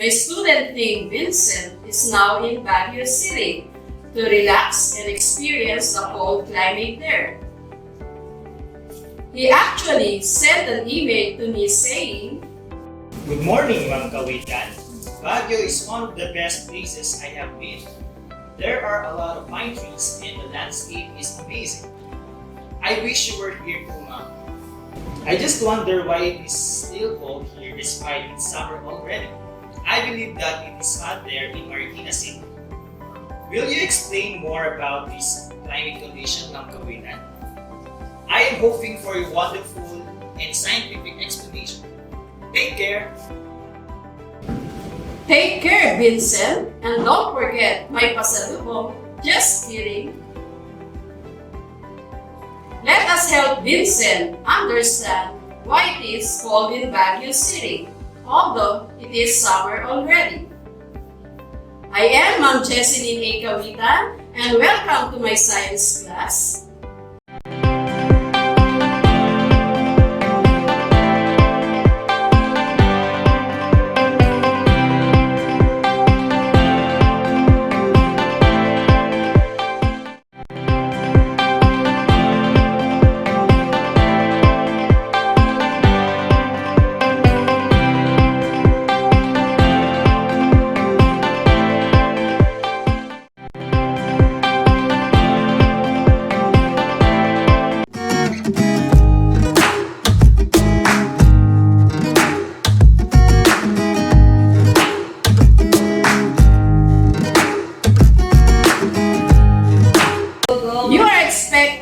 my student named Vincent is now in Baguio City to relax and experience the cold climate there. He actually sent an email to me saying, Good morning, Ma'am Caoitan. Baguio is one of the best places I have been. There are a lot of pine trees and the landscape is amazing. I wish you were here too, Ma'am. I just wonder why it is still cold here despite it's summer already. I believe that it is hot there in Marikina City. Will you explain more about this climate condition, Ma'am Caoitan? I am hoping for a wonderful and scientific explanation. Take care! Take care, Vincent, and don't forget my pasalubong. Just kidding. Let us help Vincent understand why it is cold in Baguio City, although it is summer already. I am Ma'am Jeselyn Caoitan, and welcome to my science class.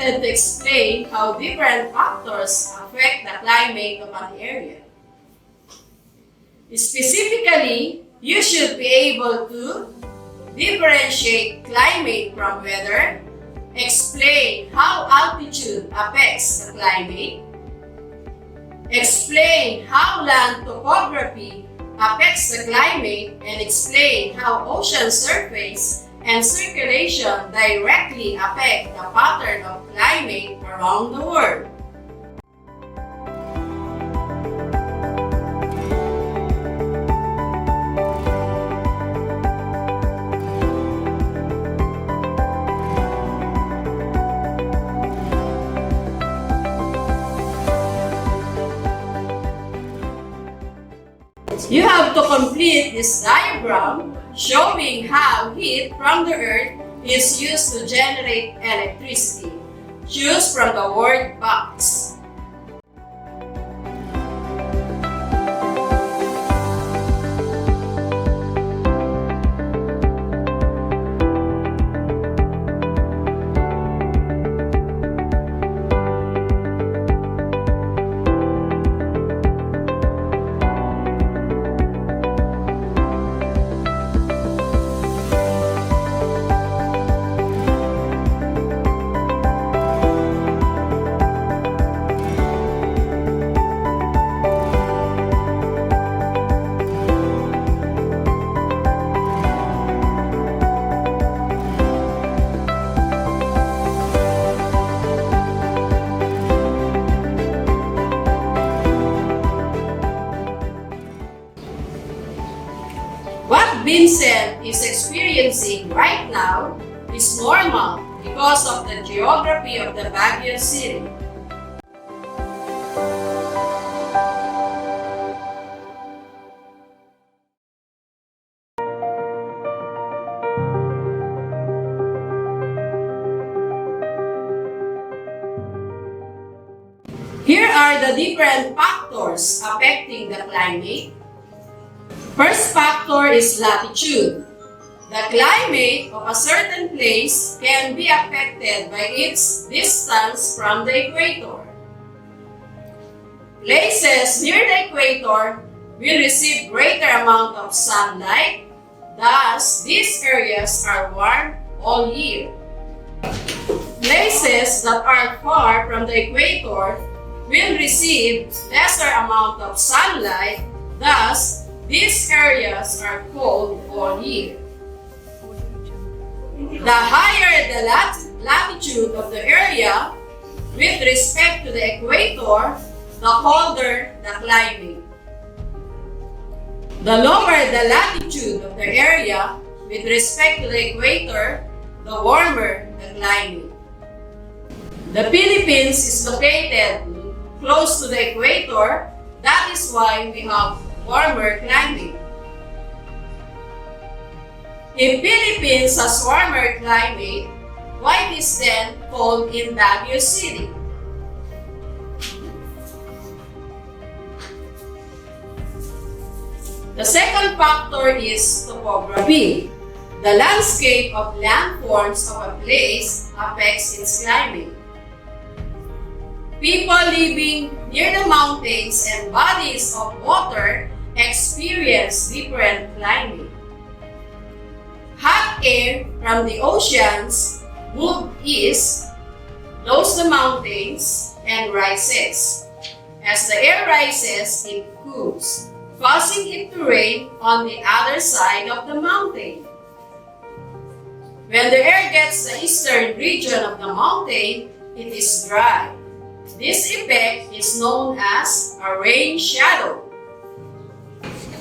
To explain how different factors affect the climate of an area. Specifically, you should be able to differentiate climate from weather, explain how altitude affects the climate, explain how land topography affects the climate, and explain how ocean surface and circulation directly affect the pattern of climate around the world. You have to complete this diagram showing how heat from the earth is used to generate electricity. Choose from the word box. What Vincent is experiencing right now is normal because of the geography of the Baguio City. Here are the different factors affecting the climate. First factor is latitude. The climate of a certain place can be affected by its distance from the equator. Places near the equator will receive greater amount of sunlight, thus these areas are warm all year. Places that are far from the equator will receive lesser amount of sunlight, thus these areas are cold all year. The higher the latitude of the area with respect to the equator, the colder the climate. The lower the latitude of the area with respect to the equator, the warmer the climate. The Philippines is located close to the equator. That is why we have warmer climate. If Philippines has warmer climate, why it is then cold in Baguio City? The second factor is topography. The landscape of landforms of a place affects its climate. People living near the mountains and bodies of water experience different climate. Hot air from the oceans moves east, blows the mountains, and rises. As the air rises, it cools, causing it to rain on the other side of the mountain. When the air gets the eastern region of the mountain, it is dry. This effect is known as a rain shadow.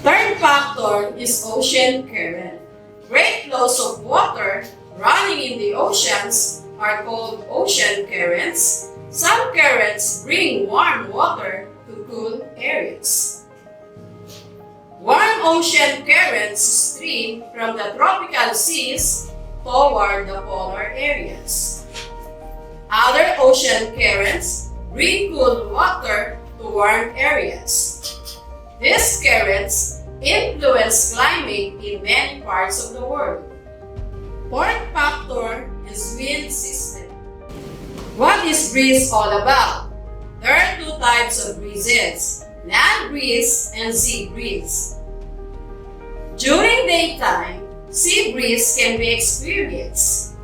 Third factor is ocean current. Great flows of water running in the oceans are called ocean currents. Some currents bring warm water to cool areas. Warm ocean currents stream from the tropical seas toward the polar areas. Other ocean currents bring cool water to warm areas. These currents influence climate in many parts of the world. Fourth factor is wind system. What is breeze all about? There are two types of breezes, land breeze and sea breeze. During daytime, sea breeze can be experienced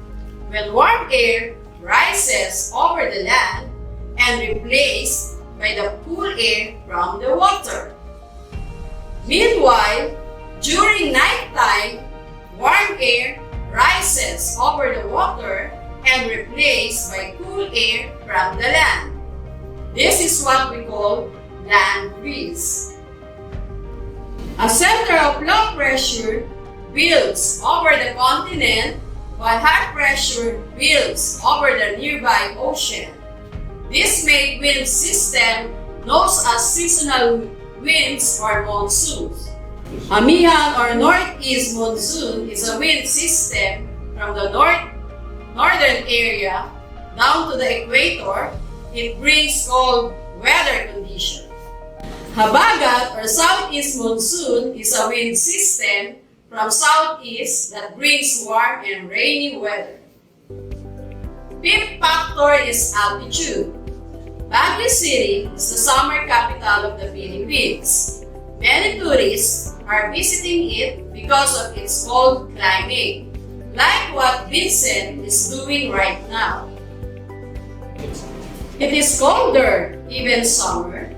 when warm air rises over the land and replaced by the cool air from the water. Meanwhile, during nighttime, warm air rises over the water and replaced by cool air from the land. This is what we call land breeze. A center of low pressure builds over the continent while high pressure builds over the nearby ocean. This made wind system known as seasonal winds or monsoons. Amihan or northeast monsoon is a wind system from the northern area down to the equator. It brings cold weather conditions. Habagat or southeast monsoon is a wind system from southeast that brings warm and rainy weather. Fifth factor is altitude. Baguio City is the summer capital of the Philippines. Many tourists are visiting it because of its cold climate, like what Vincent is doing right now. It is colder even summer.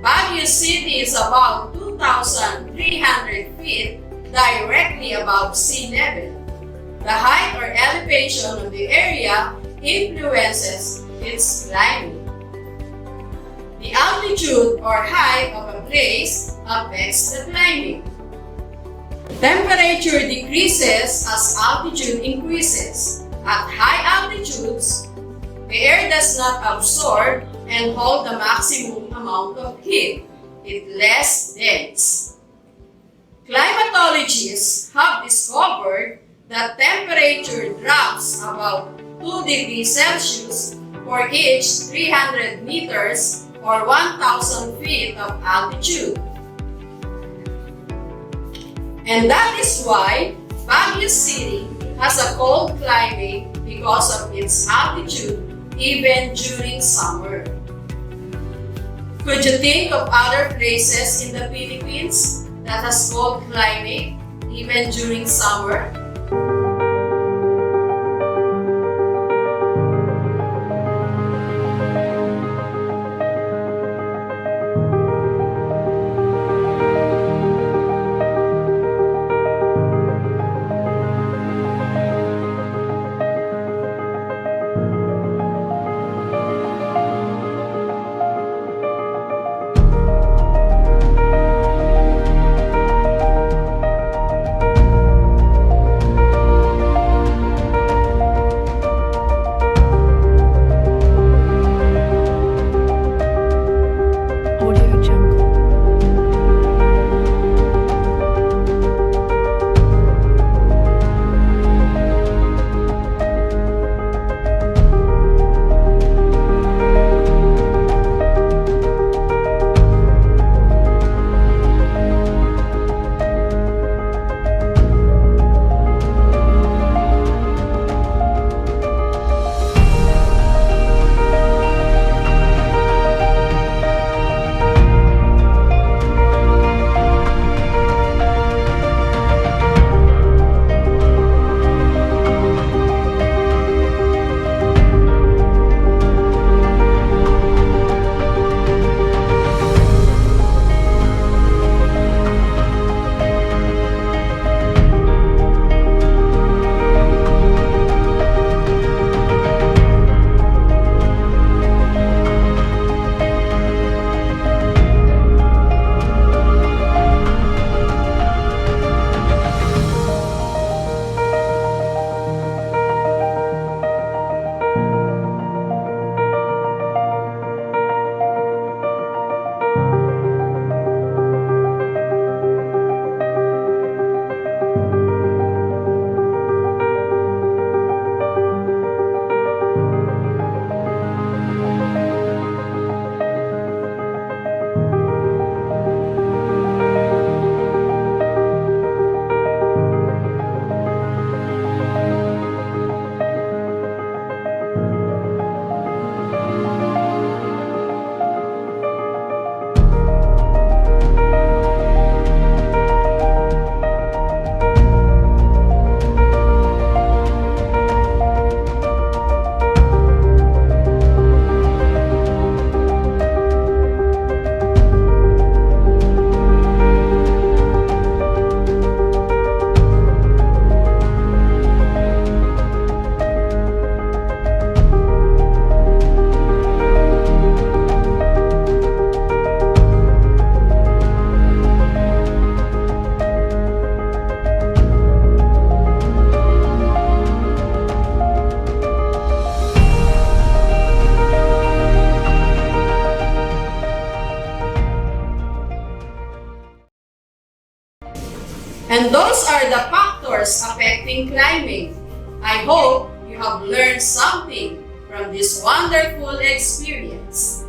Baguio City is about 2,300 feet directly above sea level. The height or elevation of the area influences its climate. The altitude or height of a place affects the climate. Temperature decreases as altitude increases. At high altitudes, the air does not absorb and hold the maximum amount of heat. It less dense. Climatologists have discovered that temperature drops about 2 degrees Celsius for each 300 meters or 1,000 feet of altitude. And that is why Baguio City has a cold climate because of its altitude even during summer. Could you think of other places in the Philippines that has cold climate even during summer? And those are the factors affecting climate. I hope you have learned something from this wonderful experience.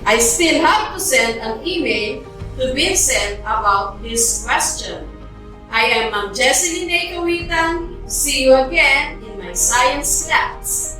I still have to send an email to Vincent about this question. I am Ma'am Jeselyn Caoitan. See you again in my science class.